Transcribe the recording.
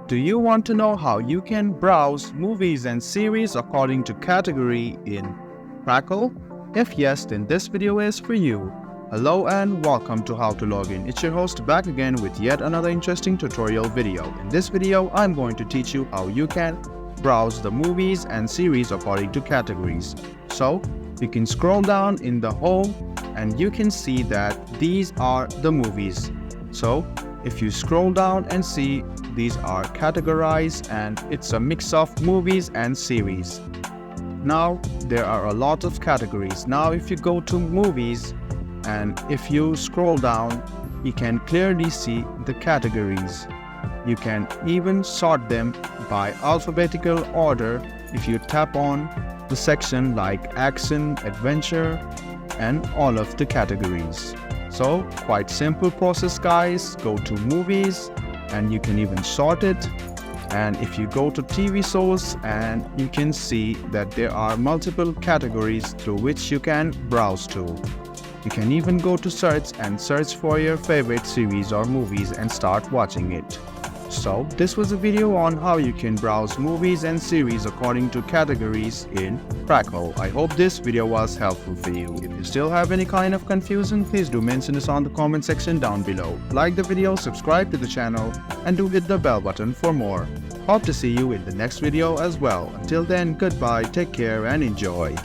Do you want to know how you can browse movies and series according to category in Crackle? If yes, then this video is for you. Hello and welcome to How to Login. It's your host back again with yet another interesting tutorial video. In this video, I'm going to teach you how you can browse the movies and series according to categories. So, you can scroll down in the home and you can see that these are the movies. So, if you scroll down and see, these are categorized and it's a mix of movies and series. Now, there are a lot of categories. Now, if you go to movies and if you scroll down, you can clearly see the categories. You can even sort them by alphabetical order if you tap on the section like action, adventure, and all of the categories. So, quite simple process, guys. Go to movies and you can even sort it. And if you go to TV shows, and you can see that there are multiple categories through which you can browse to. You can even go to search and search for your favorite series or movies and start watching it. So, this was a video on how you can browse movies and series according to categories in Crackle. I hope this video was helpful for you. If you still have any kind of confusion, please do mention us on the comment section down below. Like the video, subscribe to the channel, and do hit the bell button for more. Hope to see you in the next video as well. Until then, goodbye, take care and enjoy.